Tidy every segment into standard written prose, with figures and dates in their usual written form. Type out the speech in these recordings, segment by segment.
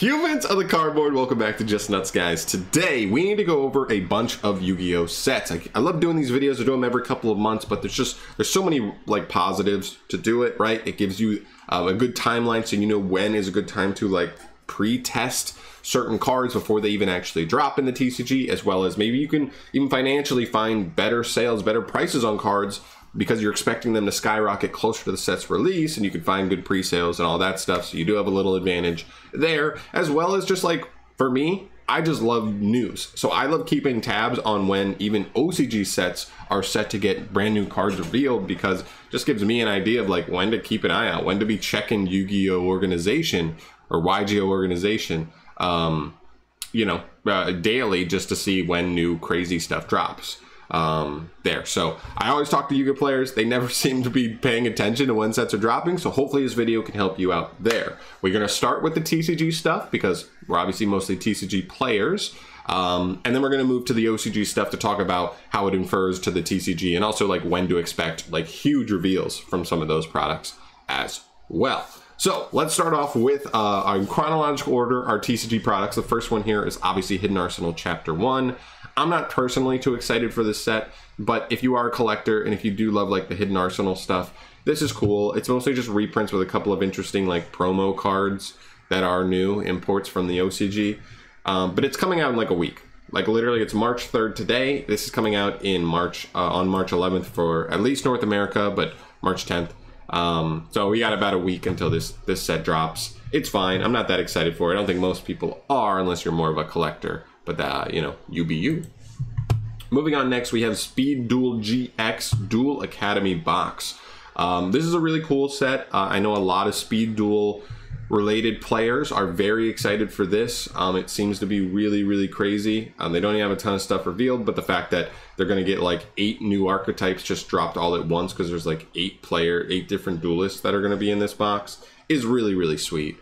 Humans of the cardboard, welcome back to Just Nuts, guys. Today we need to go over a bunch of Yu-Gi-Oh sets. I love doing these videos. I do them every couple of months, but there's so many like positives to do it, right? It gives you a good timeline, so you know when is a good time to like pre-test certain cards before they even actually drop in the TCG, as well as maybe you can even financially find better sales, better prices on cards because you're expecting them to skyrocket closer to the set's release, and you can find good pre-sales and all that stuff. So you do have a little advantage there, as well as just like, for me, I just love news. So I love keeping tabs on when even OCG sets are set to get brand new cards revealed, because it just gives me an idea of like when to keep an eye out, when to be checking Yu-Gi-Oh organization or YGO organization, daily, just to see when new crazy stuff drops. There. So I always talk to Yu-Gi-Oh players. They never seem to be paying attention to when sets are dropping. So hopefully this video can help you out there. We're going to start with the TCG stuff because we're obviously mostly TCG players. And then we're going to move to the OCG stuff to talk about how it infers to the TCG, and also like when to expect like huge reveals from some of those products as well. So let's start off with our chronological order, our TCG products. The first one here is obviously Hidden Arsenal Chapter 1. I'm not personally too excited for this set, but if you are a collector and if you do love like the Hidden Arsenal stuff, this is cool. It's mostly just reprints with a couple of interesting like promo cards that are new imports from the OCG. But it's coming out in like a week. Like literally it's March 3rd today. This is coming out in March, on March 11th for at least North America, but March 10th. So we got about a week until this set drops. It's fine. I'm not that excited for it. I don't think most people are, unless you're more of a collector. But you be you. Moving on, next we have Speed Duel GX Duel Academy box. This is a really cool set. I know a lot of Speed Duel related players are very excited for this. It seems to be really crazy. They don't even have a ton of stuff revealed, but the fact that they're going to get like 8 new archetypes just dropped all at once, because there's like 8 different duelists that are going to be in this box, is really sweet.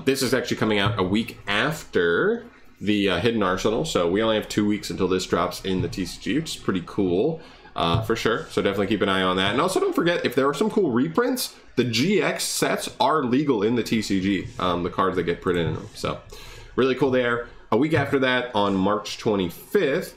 This is actually coming out a week after the Hidden Arsenal, so we only have 2 weeks until this drops in the TCG, which is pretty cool for sure. So definitely keep an eye on that. And also don't forget, if there are some cool reprints, the GX sets are legal in the TCG, the cards that get printed in them. So really cool there. A week after that, on March 25th,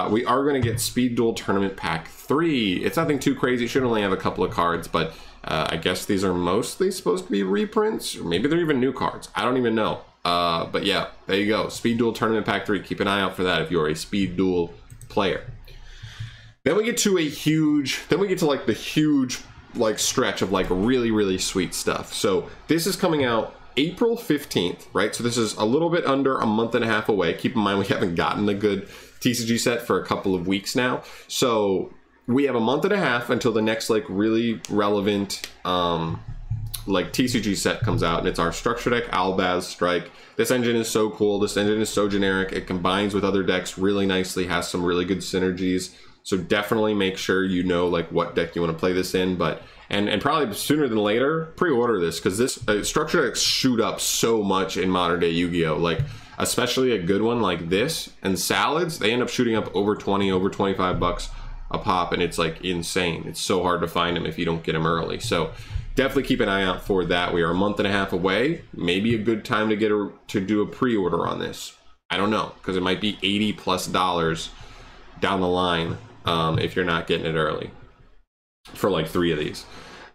we are going to get Speed Duel Tournament Pack 3. It's nothing too crazy. It should only have a couple of cards, but I guess these are mostly supposed to be reprints, or maybe they're even new cards. I don't even know. But yeah, there you go. Speed Duel Tournament Pack 3. Keep an eye out for that if you're a Speed Duel player. Then we get to the huge like stretch of like really sweet stuff. So this is coming out April 15th, right? So this is a little bit under a month and a half away. Keep in mind we haven't gotten a good TCG set for a couple of weeks now. So we have a month and a half until the next like really relevant like TCG set comes out, and it's our structure deck Albaz Strike. This engine is so cool. This engine is so generic. It combines with other decks really nicely, has some really good synergies. So definitely make sure you know like what deck you want to play this in, but and probably sooner than later pre-order this, because this structure decks shoot up so much in modern day Yu-Gi-Oh. Like especially a good one like this and Salads, they end up shooting up over 20, over 25 bucks a pop, and it's like insane. It's so hard to find them if you don't get them early. So definitely keep an eye out for that. We are a month and a half away. Maybe a good time to do a pre-order on this. I don't know, because it might be $80+ down the line if you're not getting it early for like 3 of these.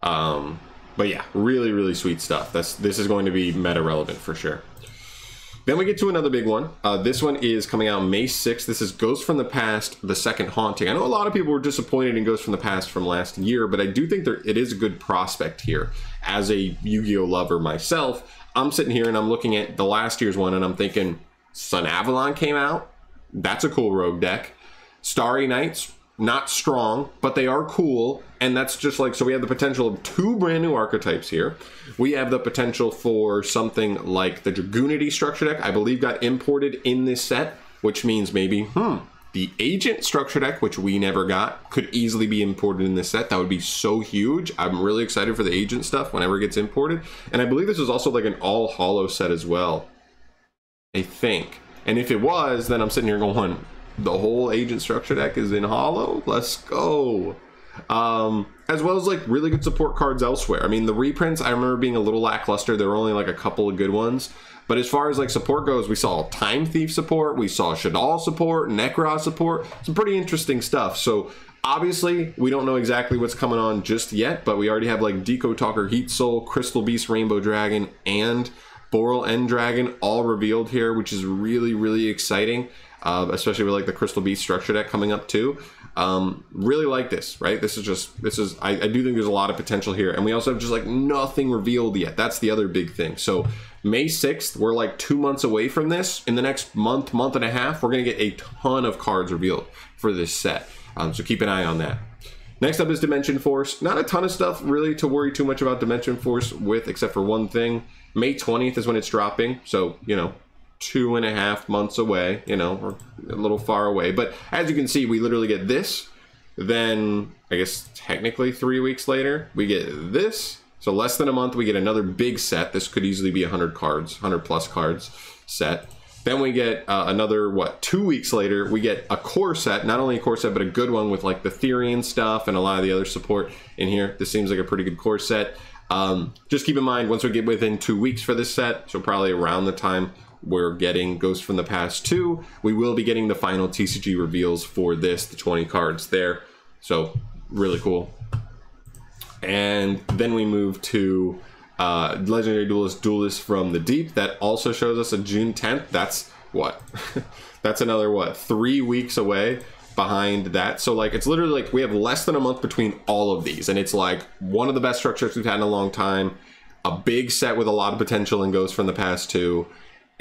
But yeah, really sweet stuff. This is going to be meta relevant for sure. Then we get to another big one. This one is coming out May 6th. This is Ghost from the Past, The Second Haunting. I know a lot of people were disappointed in Ghost from the Past from last year, but I do think it is a good prospect here. As a Yu-Gi-Oh lover myself, I'm sitting here and I'm looking at the last year's one and I'm thinking, Sun Avalon came out. That's a cool rogue deck. Starry Nights, not strong, but they are cool. And that's just like, so we have the potential of 2 brand new archetypes here. We have the potential for something like the Dragoonity structure deck, I believe got imported in this set, which means maybe, the Agent structure deck, which we never got, could easily be imported in this set. That would be so huge. I'm really excited for the Agent stuff whenever it gets imported. And I believe this is also like an all hollow set as well, I think. And if it was, then I'm sitting here going, the whole Agent structure deck is in hollow? Let's go. As well as like really good support cards elsewhere. I mean, the reprints I remember being a little lackluster. There were only like a couple of good ones, But as far as like support goes, we saw Time Thief support, we saw Shadal support, Necros support, some pretty interesting stuff. So obviously, we don't know exactly what's coming on just yet, but we already have like Deco Talker, Heat Soul, Crystal Beast, Rainbow Dragon, and Boral End Dragon all revealed here, which is really, really exciting, especially with like the Crystal Beast structure deck coming up too. Really like this, right? I do think there's a lot of potential here. And we also have just like nothing revealed yet. That's the other big thing. So May 6th, we're like 2 months away from this. In the next month and a half, we're going to get a ton of cards revealed for this set. So keep an eye on that. Next up is Dimension Force. Not a ton of stuff really to worry too much about Dimension Force with, except for one thing. May 20th is when it's dropping. So, you know, 2.5 months away, you know, or a little far away. But as you can see, we literally get this. Then, I guess, technically 3 weeks later, we get this. So less than a month, we get another big set. This could easily be 100 cards, 100 plus cards set. Then we get another, 2 weeks later, we get a core set. Not only a core set, but a good one with like the Therian stuff and a lot of the other support in here. This seems like a pretty good core set. Just keep in mind, once we get within 2 weeks for this set, so probably around the time we're getting Ghost from the Past 2, we will be getting the final TCG reveals for this, the 20 cards there. So really cool. And then we move to Legendary Duelist from the Deep. That also shows us a June 10th. That's what? That's another 3 weeks away behind that. So like it's literally like we have less than a month between all of these, and it's like one of the best structures we've had in a long time. A big set with a lot of potential and Ghost from the Past 2.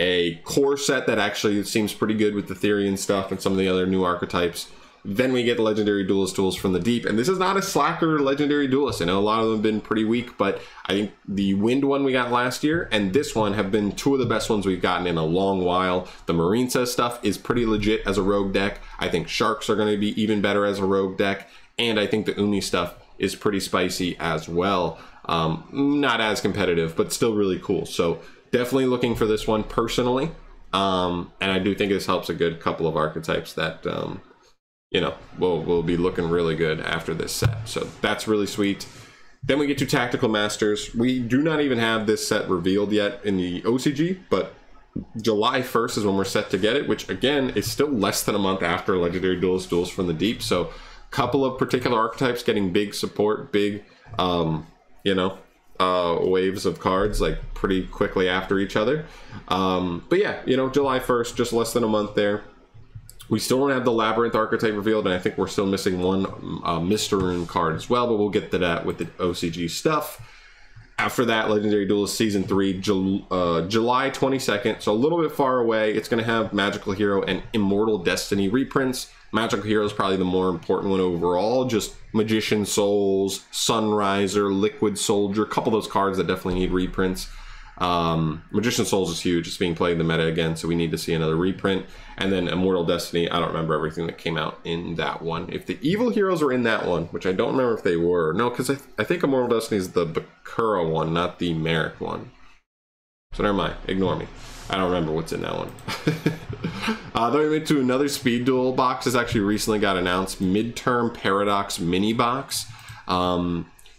A core set that actually seems pretty good with the Therian stuff and some of the other new archetypes. Then we get the Legendary Duelist tools from the Deep. And this is not a slacker Legendary Duelist. I know a lot of them have been pretty weak, but I think the Wind one we got last year and this one have been two of the best ones we've gotten in a long while. The Marine Says stuff is pretty legit as a rogue deck. I think Sharks are going to be even better as a rogue deck. And I think the Uni stuff is pretty spicy as well. Not as competitive, but still really cool. So definitely looking for this one personally. And I do think this helps a good couple of archetypes that, you know, will be looking really good after this set. So that's really sweet. Then we get to Tactical Masters. We do not even have this set revealed yet in the OCG, but July 1st is when we're set to get it, which again is still less than a month after Legendary Duelist Duels from the Deep. So a couple of particular archetypes getting big support, big, you know, waves of cards like pretty quickly after each other. But yeah, you know, July 1st, just less than a month there. We still don't have the Labyrinth archetype revealed, and I think we're still missing one Midterm card as well, but we'll get to that with the OCG stuff. After that, Legendary Duelist Season 3, July 22nd, so a little bit far away. It's going to have Magical Hero and Immortal Destiny reprints. Magical Hero is probably the more important one overall. Just Magician Souls, Sunriser, Liquid Soldier, a couple of those cards that definitely need reprints. Magician Souls is huge. It's being played in the meta again, so we need to see another reprint. And then Immortal Destiny, I don't remember everything that came out in that one. If the Evil Heroes are in that one, which I don't remember if they were. No, because I think Immortal Destiny is the Bakura one, not the Merrick one. So never mind. Ignore me. I don't remember what's in that one. Then we went to another Speed Duel box. This actually recently got announced. Midterm Paradox Mini Box.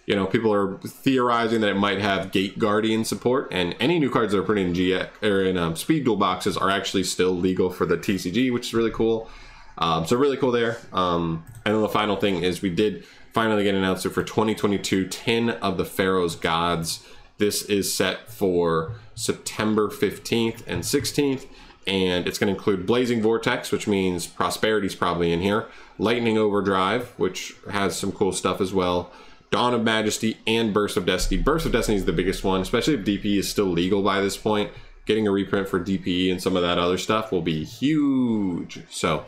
You know, people are theorizing that it might have Gate Guardian support, and any new cards that are printed in GX or in Speed Duel boxes are actually still legal for the TCG, which is really cool. So really cool there. And then the final thing is we did finally get announced for 2022 10 of the Pharaoh's Gods. This is set for September 15th and 16th, and it's going to include Blazing Vortex, which means Prosperity's probably in here, Lightning Overdrive, which has some cool stuff as well, Dawn of Majesty, and Burst of Destiny. Burst of Destiny is the biggest one, especially if DPE is still legal by this point. Getting a reprint for DPE and some of that other stuff will be huge. So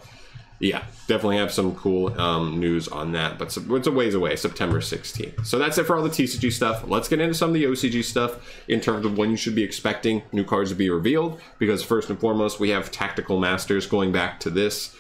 yeah, definitely have some cool news on that, but it's a ways away, September 16th. So that's it for all the TCG stuff. Let's get into some of the OCG stuff in terms of when you should be expecting new cards to be revealed, because first and foremost, we have Tactical Masters going back to this.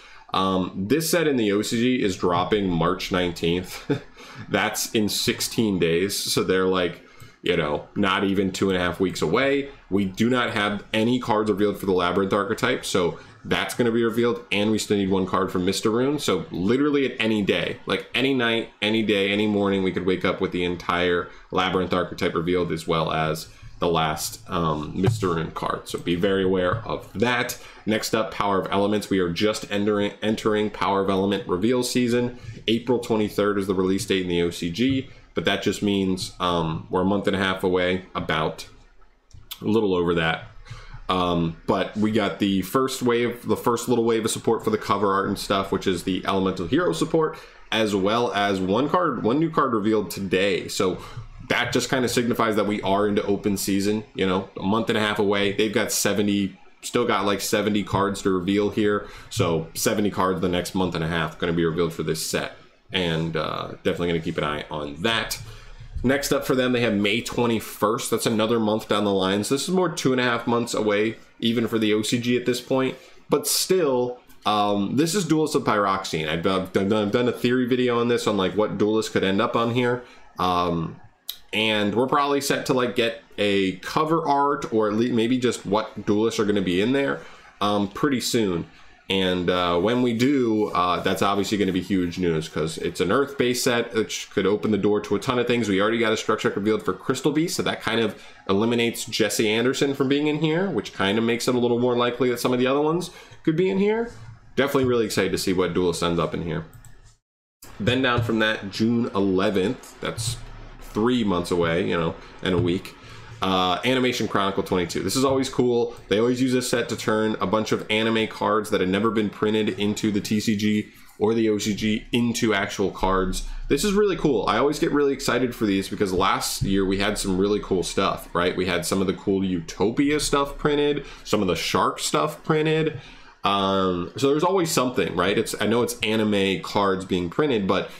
This set in the OCG is dropping March 19th. That's in 16 days. So they're like, you know, not even 2.5 weeks away. We do not have any cards revealed for the Labyrinth archetype. So that's going to be revealed. And we still need one card from Mr. Rune. So literally at any day, like any night, any day, any morning, we could wake up with the entire Labyrinth archetype revealed, as well as the last Midterm card. So be very aware of that. Next up, Power of Elements. We are just entering Power of Element reveal season. April 23rd is the release date in the OCG, but that just means we're a month and a half away, about a little over that. But we got the first little wave of support for the cover art and stuff, which is the Elemental Hero support, as well as one new card revealed today. So that just kind of signifies that we are into open season, you know, a month and a half away. They've got still got like 70 cards to reveal here. So 70 cards the next month and a half going to be revealed for this set. And definitely going to keep an eye on that. Next up for them, they have May 21st. That's another month down the line. So this is more 2.5 months away, even for the OCG at this point. But still, this is Duelist of Pyroxene. I've done a theory video on this, on like what Duelist could end up on here. And we're probably set to like get a cover art, or at least maybe just what Duelists are going to be in there pretty soon. And when we do, that's obviously going to be huge news, because it's an Earth-based set, which could open the door to a ton of things. We already got a structure revealed for Crystal Beast, so that kind of eliminates Jesse Anderson from being in here, which kind of makes it a little more likely that some of the other ones could be in here. Definitely really excited to see what Duelist ends up in here. Then down from that, June 11th, that's 3 months away, you know, and a week. Animation Chronicle 22. This is always cool. They always use this set to turn a bunch of anime cards that had never been printed into the TCG or the OCG into actual cards. This is really cool. I always get really excited for these because last year we had some really cool stuff, right? We had some of the cool Utopia stuff printed, some of the Shark stuff printed. So there's always something, right? I know it's anime cards being printed, but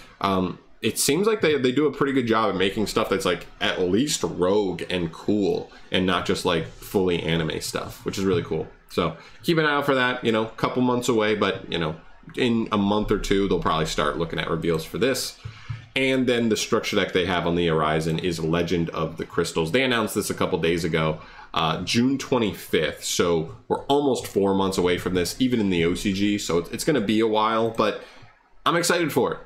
it seems like they do a pretty good job at making stuff that's like at least rogue and cool, and not just like fully anime stuff, which is really cool. So keep an eye out for that, you know, a couple months away, but you know, in a month or two, they'll probably start looking at reveals for this. And then the structure deck they have on the horizon is Legend of the Crystals. They announced this a couple days ago, June 25th. So we're almost 4 months away from this, even in the OCG. So it's going to be a while, but I'm excited for it.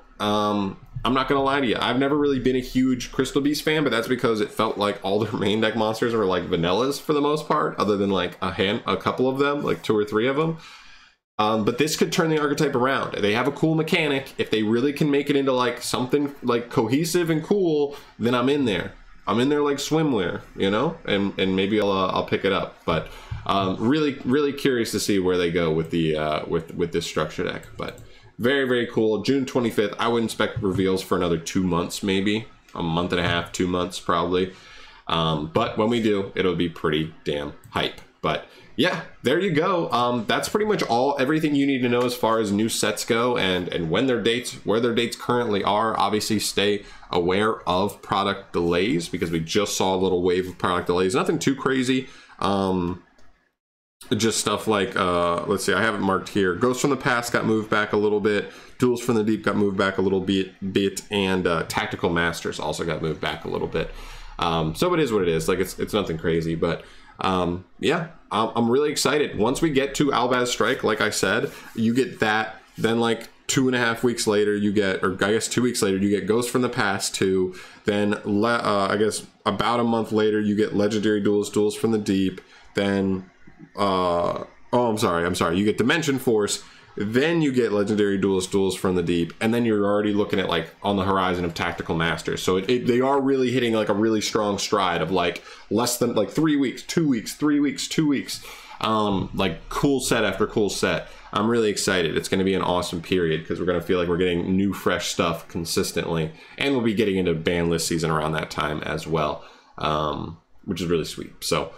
I'm not gonna lie to you, I've never really been a huge Crystal Beast fan, but that's because it felt like all their main deck monsters were like vanillas for the most part, other than like a couple of them, like 2 or 3 of them. But this could turn the archetype around. They have a cool mechanic. If they really can make it into like something like cohesive and cool, then I'm in there. I'm in there like swimwear, you know, and maybe I'll pick it up. But really curious to see where they go with the with this structure deck. But very cool. June 25th. I would expect reveals for another 2 months, maybe a month and a half, 2 months probably. But when we do, it'll be pretty damn hype. But yeah, there you go. That's pretty much everything you need to know as far as new sets go, and when their dates, where their dates currently are. Obviously, stay aware of product delays, because we just saw a little wave of product delays. Nothing too crazy. Just stuff like, let's see, I have it marked here. Ghosts from the Past got moved back a little bit. Duels from the Deep got moved back a little bit, and Tactical Masters also got moved back a little bit. So it is what it is. Like it's nothing crazy, but yeah, I'm really excited. Once we get to Albaz Strike, like I said, you get that. Then like 2.5 weeks later, you get, or I guess 2 weeks later, you get Ghosts from the Past 2. Then I guess about a month later, you get Legendary Duels, Duels from the Deep. Then I'm sorry, you get Dimension Force, then you get Legendary Duels, Duels from the Deep, and then you're already looking at like on the horizon of Tactical Masters. So they are really hitting like a really strong stride of like less than like 3 weeks, 2 weeks, 3 weeks, 2 weeks, like cool set after cool set. I'm really excited. It's going to be an awesome period, because we're going to feel like we're getting new fresh stuff consistently, and we'll be getting into ban list season around that time as well, which is really sweet. So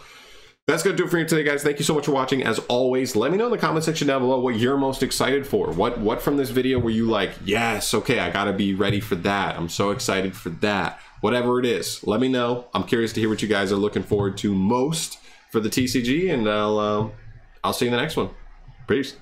that's going to do it for you today, guys. Thank you so much for watching. As always, let me know in the comment section down below what you're most excited for. What from this video were you like, yes, okay, I got to be ready for that. I'm so excited for that. Whatever it is, let me know. I'm curious to hear what you guys are looking forward to most for the TCG, and I'll see you in the next one. Peace.